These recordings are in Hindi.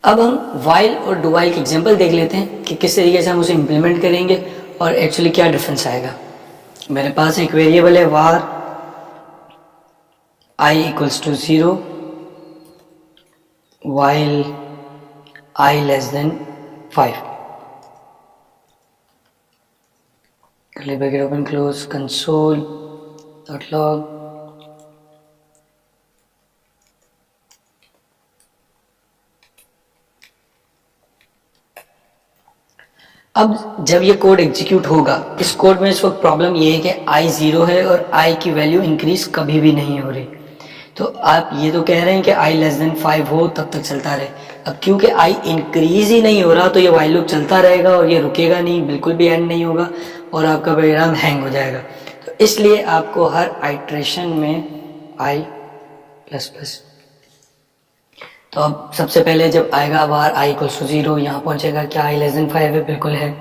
अब हम while और do while के एग्जाम्पल देख लेते हैं कि किस तरीके से हम उसे इम्प्लीमेंट करेंगे और एक्चुअली क्या डिफरेंस आएगा। मेरे पास एक वेरिएबल है var I equals to 0 while I less than 5, curly bracket open close console.log अब जब ये कोड एग्जीक्यूट होगा, इस कोड में इस वक्त प्रॉब्लम ये है कि i 0 है और i की वैल्यू इंक्रीज कभी भी नहीं हो रही। तो आप ये तो कह रहे हैं कि i लेस देन 5 हो तब तक चलता रहे। अब क्योंकि i इंक्रीज ही नहीं हो रहा तो ये while लूप चलता रहेगा और ये रुकेगा नहीं, बिल्कुल भी एंड नहीं होगा और आपका प्रोग्राम हैंग हो जाएगा। तो इसलिए आपको हर आइट्रेशन में i प्लस प्लस, तो अब सबसे पहले जब आएगा बार i इक्वल्स टू 0, यहाँ पहुँचेगा क्या i लेस देन 5 है, बिल्कुल है,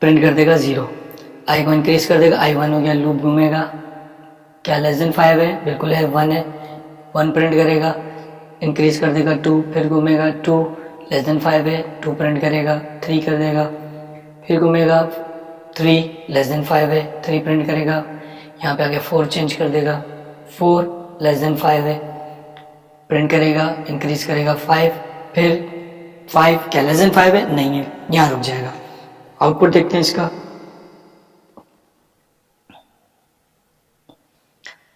प्रिंट कर देगा 0, i को इंक्रीज कर देगा, i 1 हो गया, लूप घूमेगा, क्या लेस देन 5 है, बिल्कुल है, 1 है, 1 प्रिंट करेगा, इंक्रीज कर देगा 2, फिर घूमेगा 2 लेस देन 5 है, 2 प्रिंट करेगा, 3 कर देगा, फिर घूमेगा 3 लेस देन 5 है, 3 प्रिंट करेगा, यहाँ पे आके 4 चेंज कर देगा, 4 लेस देन 5 है, प्रिंट करेगा, इंक्रीज करेगा 5, फिर 5 क्या लेस देन 5 है, नहीं है, यहाँ रुक जाएगा। आउटपुट देखते हैं इसका,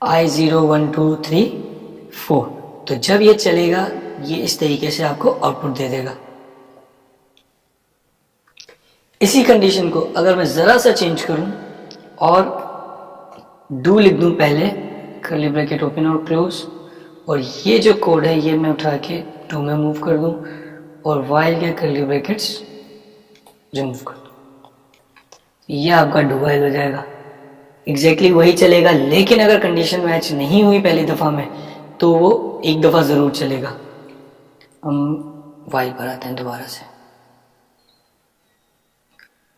i 0 1 2 3 4, तो जब ये चलेगा ये इस तरीके से आपको आउटपुट दे देगा। इसी कंडीशन को अगर मैं जरा सा चेंज करूं और डू लिख दूं पहले, कर्ली ब्रैकेट ओपन और क्लोज, और ये जो कोड है ये मैं उठा के डू में मूव कर दूं और while के कर्ली ब्रैकेट्स रिमूव कर दूं, ये आपका डू while हो जाएगा। एग्जैक्टली वही चलेगा, लेकिन अगर कंडीशन मैच नहीं हुई पहली दफा में तो वो एक दफा जरूर चलेगा। हम while पर आते हैं दोबारा से।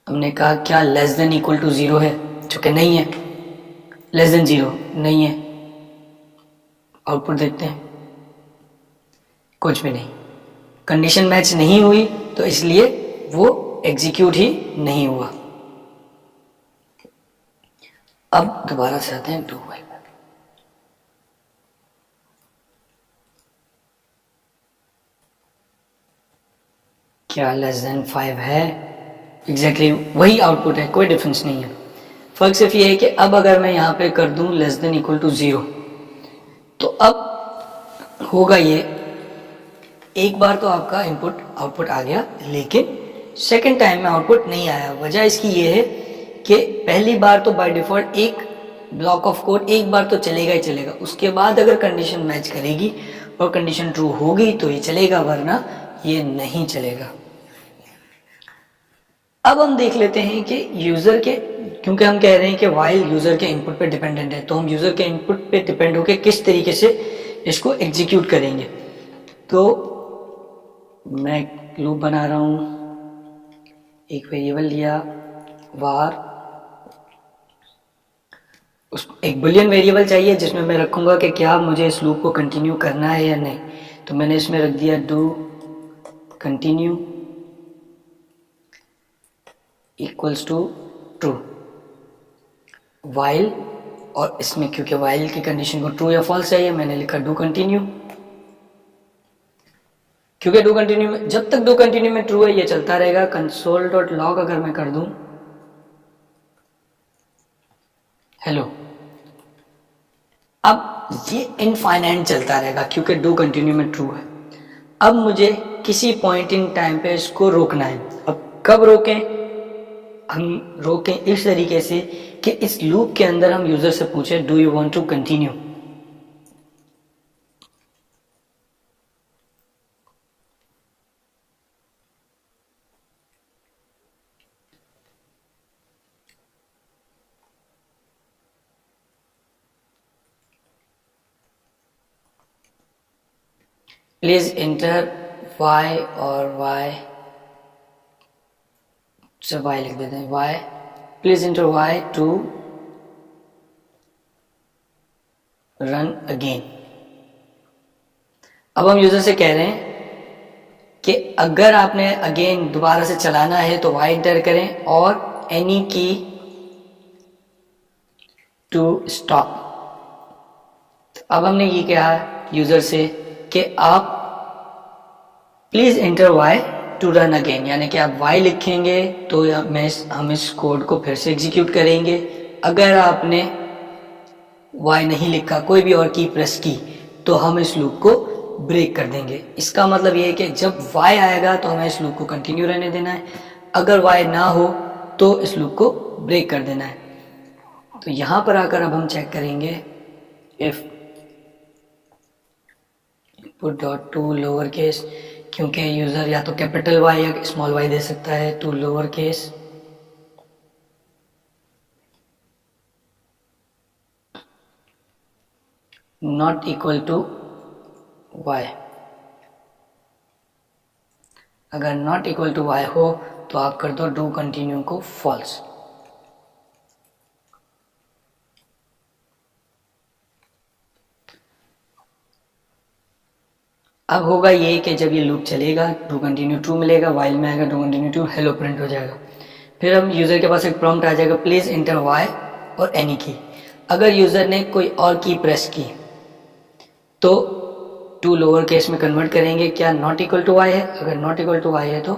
हमने कहा क्या लेस देन इक्वल टू 0 है, जो कि नहीं है, लेस देन 0 नहीं है। आउटपुट देखते हैं, कुछ भी नहीं, कंडीशन मैच नहीं हुई तो इसलिए वो एग्जीक्यूट ही नहीं हुआ। अब दोबारा से आते हैं डू व्हाइल पर। क्या लेस देन 5 है, एग्जैक्टली वही आउटपुट है, कोई डिफरेंस नहीं है। फर्क सिर्फ ये है कि अब अगर मैं यहाँ पे कर दूं लेस देन इक्वल टू 0 तो अब होगा ये, एक बार तो आपका इनपुट आउटपुट आ गया, लेकिन सेकंड टाइम में आउटपुट नहीं आया। वजह इसकी ये है कि पहली बार तो बाय डिफॉल्ट एक ब्लॉक ऑफ कोड एक बार तो चलेगा ही चलेगा, उसके बाद अगर कंडीशन मैच करेगी और कंडीशन ट्रू होगी तो ये चलेगा, वरना ये नहीं चलेगा। अब हम देख लेते हैं कि यूजर के, क्योंकि हम कह रहे हैं कि while यूजर के इनपुट पे डिपेंडेंट है, तो हम यूजर के इनपुट पे डिपेंड होकर किस तरीके से इसको एग्जीक्यूट करेंगे। तो मैं लूप बना रहा हूं, एक वेरिएबल लिया var, उस एक बुलियन वेरिएबल चाहिए जिसमें मैं रखूंगा कि क्या मुझे इस लूप को कंटिन्यू करना है या नहीं। तो मैंने इसमें रख दिया do continue equals to true while, और इसमें क्योंकि while की कंडीशन को ट्रू या फॉल्स चाहिए मैंने लिखा डू कंटिन्यू, क्योंकि डू कंटिन्यू में जब तक डू कंटिन्यू में ट्रू है ये चलता रहेगा। console.log अगर मैं कर दूं हेलो, अब ये इनफाइनाइट चलता रहेगा क्योंकि डू कंटिन्यू में ट्रू है। अब मुझे किसी पॉइंट इन टाइम पे इसको रोकना है। अब कब रोकें, हम रोकें इस तरीके से कि इस लूप के अंदर हम यूजर से पूछें do you want to continue. Please enter y और y से y लिख देते हैं, y please enter y to run again. अब हम यूजर से कह रहे हैं कि अगर आपने अगेन दोबारा से चलाना है तो y एंटर करें और एनी की टू स्टॉप। अब हमने ये कहा यूजर से कि आप please enter y to run again, यानी कि आप y लिखेंगे तो हम इस कोड को फिर से एग्जीक्यूट करेंगे। अगर आपने y नहीं लिखा, कोई भी और की प्रेस की, तो हम इस लूप को ब्रेक कर देंगे। इसका मतलब ये है कि जब y आएगा तो हमें इस लूप को कंटिन्यू रहने देना है, अगर y ना हो तो इस लूप को ब्रेक कर देना है। तो यहां पर आकर अब हम चेक करेंगे if input dot to lower case, क्योंकि यूजर या तो कैपिटल Y या स्मॉल y दे सकता है, to lower case not equal to y। अगर नॉट इक्वल टू y हो तो आप कर दो डू कंटिन्यू को फॉल्स। अब होगा ये कि जब ये लूप चलेगा डू कंटिन्यू ट्रू मिलेगा, वाइल में आएगा do continue true, hello print हो जाएगा। फिर हम यूजर के पास एक प्रॉम्प्ट आ जाएगा प्लीज एंटर y और एनी की। अगर यूजर ने कोई और की प्रेस की तो टू लोअर केस में कन्वर्ट करेंगे, क्या नॉट इक्वल टू y है, अगर नॉट इक्वल टू y है तो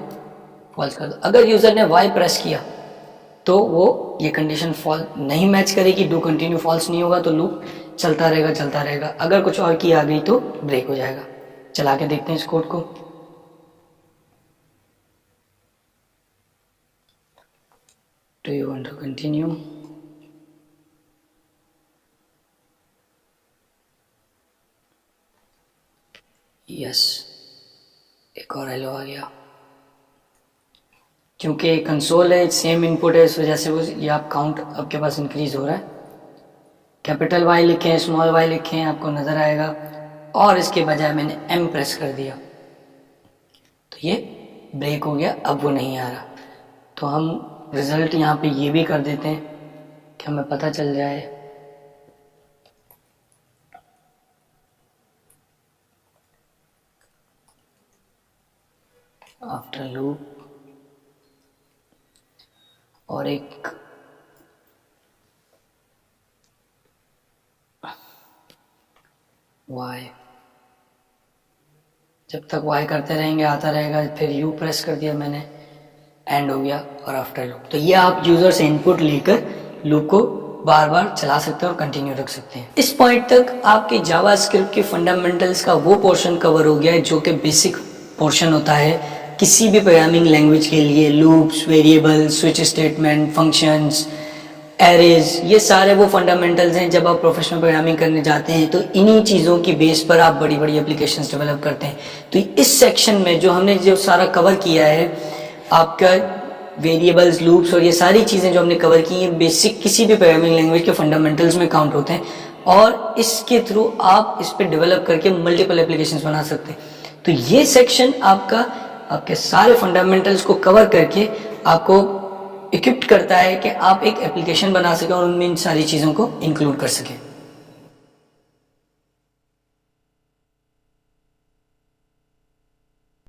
फॉल्स कर दो। अगर यूजर ने y प्रेस किया तो वो ये कंडीशन फॉल्स नहीं मैच करेगी, डू कंटिन्यू फॉल्स नहीं होगा, तो लूप चलता रहेगा। अगर कुछ और की आ गई तो ब्रेक हो जाएगा। चला के देखते हैं इस कोड को। Do you want to continue? Yes, एक और हेलो आ गया। क्योंकि कंसोल है, सेम इनपुट है, इस वजह से वो ये आप काउंट आपके पास इंक्रीज हो रहा है। कैपिटल Y लिखें, स्मॉल y लिखें, आपको नजर आएगा, और इसके बजाय मैंने M प्रेस कर दिया तो ये ब्रेक हो गया, अब वो नहीं आ रहा। तो हम रिजल्ट यहाँ पे ये भी कर देते हैं कि हमें पता चल जाए। आफ्टर लूप और एक y, जब तक y करते रहेंगे आता रहेगा। फिर u प्रेस कर दिया मैंने, एंड हो गया, और आफ्टर लूप। तो ये आप यूजर से इनपुट लेकर लूप को बार बार चला सकते हैं और कंटिन्यू रख सकते हैं। इस पॉइंट तक आपके जावास्क्रिप्ट के फंडामेंटल्स का वो पोर्शन कवर हो गया है जो कि बेसिक पोर्शन होता है किसी भी प्रोग्रामिंग लैंग्वेज के लिए। Loops, variable, switch statement, functions, arrays, ये सारे वो फंडामेंटल्स हैं। जब आप प्रोफेशनल प्रोग्रामिंग करने जाते हैं तो इन्हीं चीज़ों की बेस पर आप बड़ी बड़ी एप्लीकेशंस डेवलप करते हैं। तो इस सेक्शन में जो हमने जो सारा कवर किया है, आपका वेरिएबल्स, लूप्स और ये सारी चीज़ें जो हमने कवर की हैं, बेसिक किसी भी प्रोग्रामिंग लैंग्वेज के फंडामेंटल्स में काउंट होते हैं, और इसके थ्रू आप इस पर डेवलप करके मल्टीपल एप्लीकेशंस बना सकते हैं। तो ये सेक्शन आपके सारे फंडामेंटल्स को कवर करके आपको इक्विप्ड करता है कि आप एक एप्लीकेशन बना सकें और उनमें इन सारी चीज़ों को इंक्लूड कर सकें।